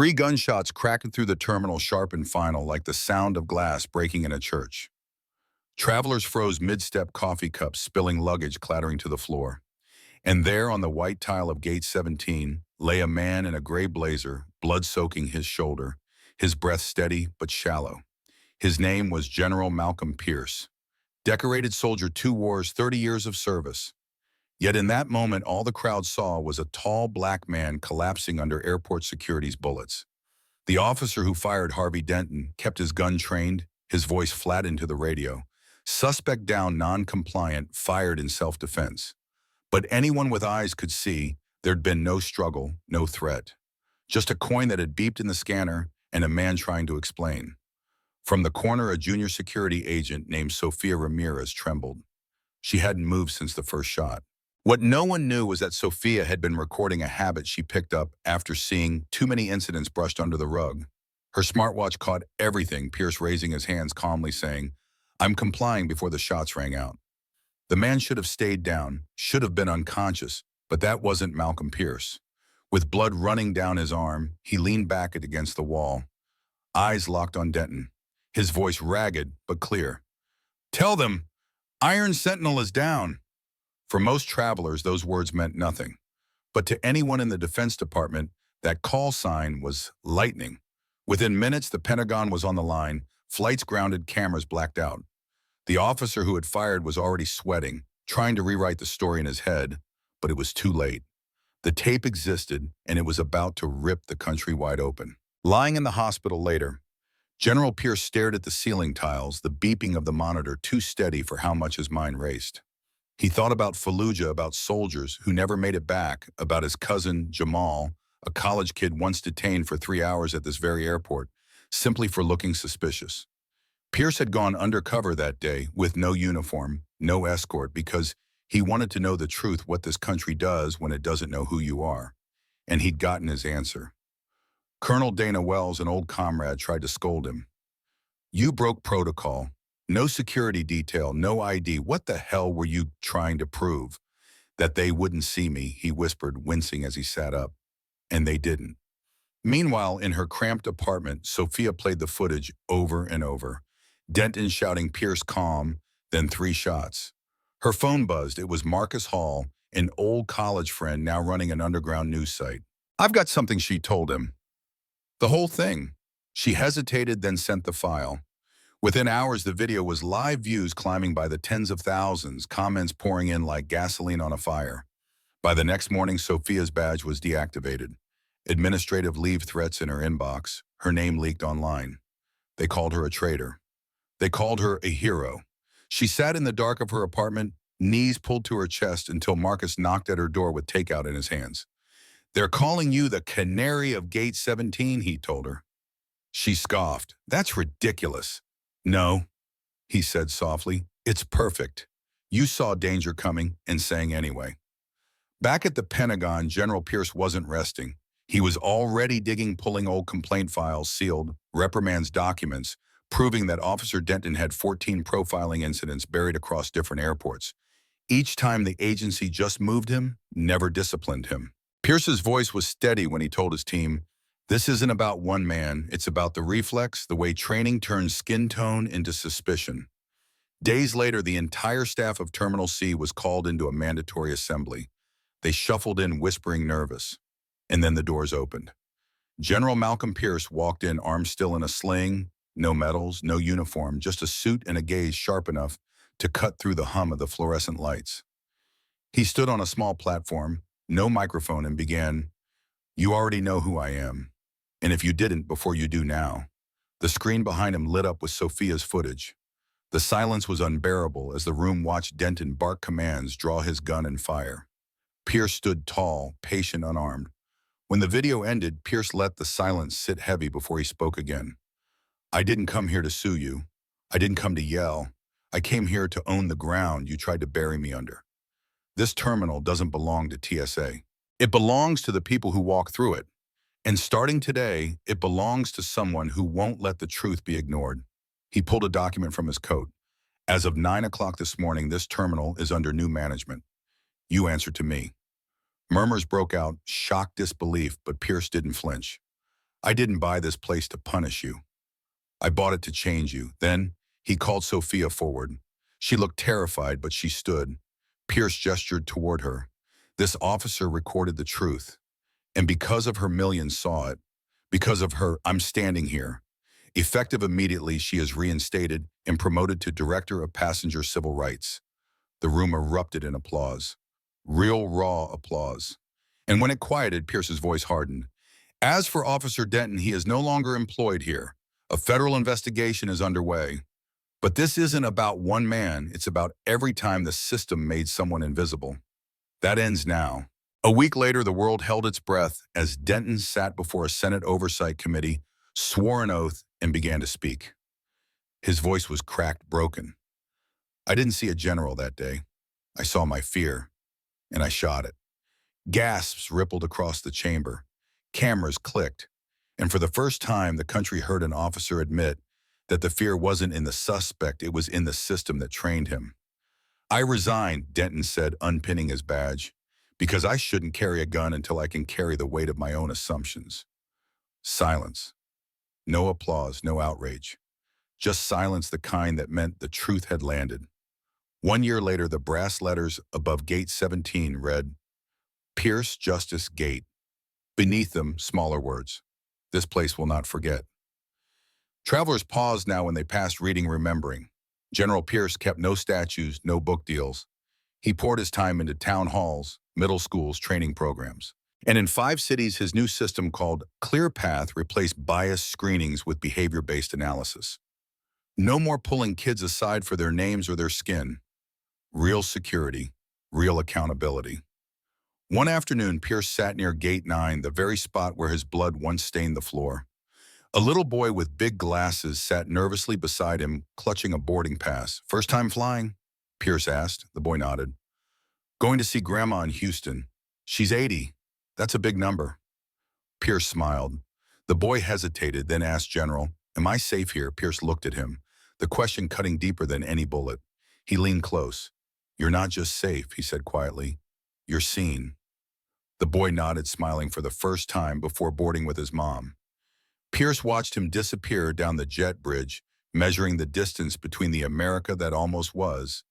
Three gunshots cracking through the terminal, sharp and final, like the sound of glass breaking in a church. Travelers froze mid-step, coffee cups spilling, luggage clattering to the floor. And there on the white tile of Gate 17 lay a man in a gray blazer, blood soaking his shoulder, his breath steady but shallow. His name was General Malcolm Pierce, decorated soldier, 2 wars, 30 years of service. Yet in that moment, all the crowd saw was a tall black man collapsing under airport security's bullets. The officer who fired Harvey Denton kept his gun trained, his voice flat into the radio. Suspect down, non-compliant, fired in self-defense. But anyone with eyes could see there'd been no struggle, no threat. Just a coin that had beeped in the scanner and a man trying to explain. From the corner, a junior security agent named Sofia Ramirez trembled. She hadn't moved since the first shot. What no one knew was that Sofia had been recording a habit she picked up after seeing too many incidents brushed under the rug. Her smartwatch caught everything, Pierce raising his hands calmly saying, "I'm complying," before the shots rang out. The man should have stayed down, should have been unconscious, but that wasn't Malcolm Pierce. With blood running down his arm, he leaned back against the wall, eyes locked on Denton, his voice ragged but clear. "Tell them, Iron Sentinel is down." For most travelers, those words meant nothing. But to anyone in the Defense Department, that call sign was lightning. Within minutes, the Pentagon was on the line, flights grounded, cameras blacked out. The officer who had fired was already sweating, trying to rewrite the story in his head, but it was too late. The tape existed, and it was about to rip the country wide open. Lying in the hospital later, General Pierce stared at the ceiling tiles, the beeping of the monitor too steady for how much his mind raced. He thought about Fallujah, about soldiers who never made it back, about his cousin, Jamal, a college kid once detained for 3 hours at this very airport, simply for looking suspicious. Pierce had gone undercover that day with no uniform, no escort, because he wanted to know the truth, what this country does when it doesn't know who you are. And he'd gotten his answer. Colonel Dana Wells, an old comrade, tried to scold him. "You broke protocol. No security detail, no ID. What the hell were you trying to prove?" "That they wouldn't see me," he whispered, wincing as he sat up. And they didn't. Meanwhile, in her cramped apartment, Sofia played the footage over and over. Denton shouting, "Pierce, calm," then 3 shots. Her phone buzzed. It was Marcus Hall, an old college friend now running an underground news site. "I've got something," she told him. The whole thing. She hesitated, then sent the file. Within hours, the video was live, views climbing by the tens of thousands, comments pouring in like gasoline on a fire. By the next morning, Sofia's badge was deactivated. Administrative leave threats in her inbox. Her name leaked online. They called her a traitor. They called her a hero. She sat in the dark of her apartment, knees pulled to her chest, until Marcus knocked at her door with takeout in his hands. "They're calling you the canary of Gate 17, he told her. She scoffed. "That's ridiculous." "No," he said softly, "it's perfect. You saw danger coming and sang anyway." Back at the Pentagon, General Pierce wasn't resting. He was already digging, pulling old complaint files, sealed, reprimands, documents, proving that Officer Denton had 14 profiling incidents buried across different airports. Each time the agency just moved him, never disciplined him. Pierce's voice was steady when he told his team, "This isn't about one man, it's about the reflex, the way training turns skin tone into suspicion." Days later, the entire staff of Terminal C was called into a mandatory assembly. They shuffled in, whispering, nervous. And then the doors opened. General Malcolm Pierce walked in, arm still in a sling, no medals, no uniform, just a suit and a gaze sharp enough to cut through the hum of the fluorescent lights. He stood on a small platform, no microphone, and began, "You already know who I am. And if you didn't, before you do now." The screen behind him lit up with Sofia's footage. The silence was unbearable as the room watched Denton bark commands, draw his gun, and fire. Pierce stood tall, patient, unarmed. When the video ended, Pierce let the silence sit heavy before he spoke again. "I didn't come here to sue you. I didn't come to yell. I came here to own the ground you tried to bury me under. This terminal doesn't belong to TSA. It belongs to the people who walk through it. And starting today, it belongs to someone who won't let the truth be ignored." He pulled a document from his coat. "As of 9 o'clock this morning, this terminal is under new management. You answer to me." Murmurs broke out, shocked disbelief, but Pierce didn't flinch. I didn't buy this place to punish you. I bought it to change you. Then he called Sophia forward. She looked terrified, but she stood. Pierce gestured toward her. This officer recorded the truth. And because of her, millions saw it. Because of her, I'm standing here. Effective immediately, she is reinstated and promoted to Director of Passenger Civil Rights. The room erupted in applause. Real, raw applause. And when it quieted, Pierce's voice hardened. As for Officer Denton, he is no longer employed here. A federal investigation is underway. But this isn't about one man. It's about every time the system made someone invisible. That ends now. A week later, the world held its breath as Denton sat before a Senate Oversight Committee, swore an oath, and began to speak. His voice was cracked, broken. I didn't see a general that day. I saw my fear, and I shot it. Gasps rippled across the chamber. Cameras clicked. And for the first time, the country heard an officer admit that the fear wasn't in the suspect, it was in the system that trained him. I resigned, Denton said, unpinning his badge, because I shouldn't carry a gun until I can carry the weight of my own assumptions. Silence. No applause, no outrage. Just silence, the kind that meant the truth had landed. 1 year later, the brass letters above Gate 17 read, Pierce Justice Gate. Beneath them, smaller words. This place will not forget. Travelers paused now when they passed, reading, remembering. General Pierce kept no statues, no book deals. He poured his time into town halls, middle schools, training programs. And in 5 cities, his new system called ClearPath replaced bias screenings with behavior-based analysis. No more pulling kids aside for their names or their skin. Real security, real accountability. One afternoon, Pierce sat near Gate 9, the very spot where his blood once stained the floor. A little boy with big glasses sat nervously beside him, clutching a boarding pass. First time flying? Pierce asked. The boy nodded. Going to see Grandma in Houston. She's 80. That's a big number. Pierce smiled. The boy hesitated, then asked General, Am I safe here? Pierce looked at him, the question cutting deeper than any bullet. He leaned close. You're not just safe, he said quietly. You're seen. The boy nodded, smiling for the first time before boarding with his mom. Pierce watched him disappear down the jet bridge, measuring the distance between the America that almost was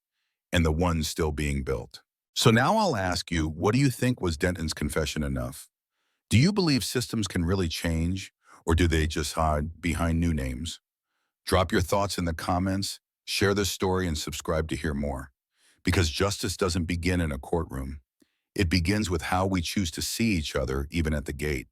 and the one still being built. So now I'll ask you, what do you think? Was Denton's confession enough? Do you believe systems can really change, or do they just hide behind new names? Drop your thoughts in the comments, share this story, and subscribe to hear more. Because justice doesn't begin in a courtroom. It begins with how we choose to see each other, even at the gate.